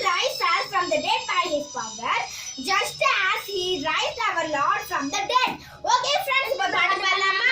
raised us from the dead by his power, just as he raised our Lord from the dead. Okay friends, இப்போ பாடம் பண்ணலாமா?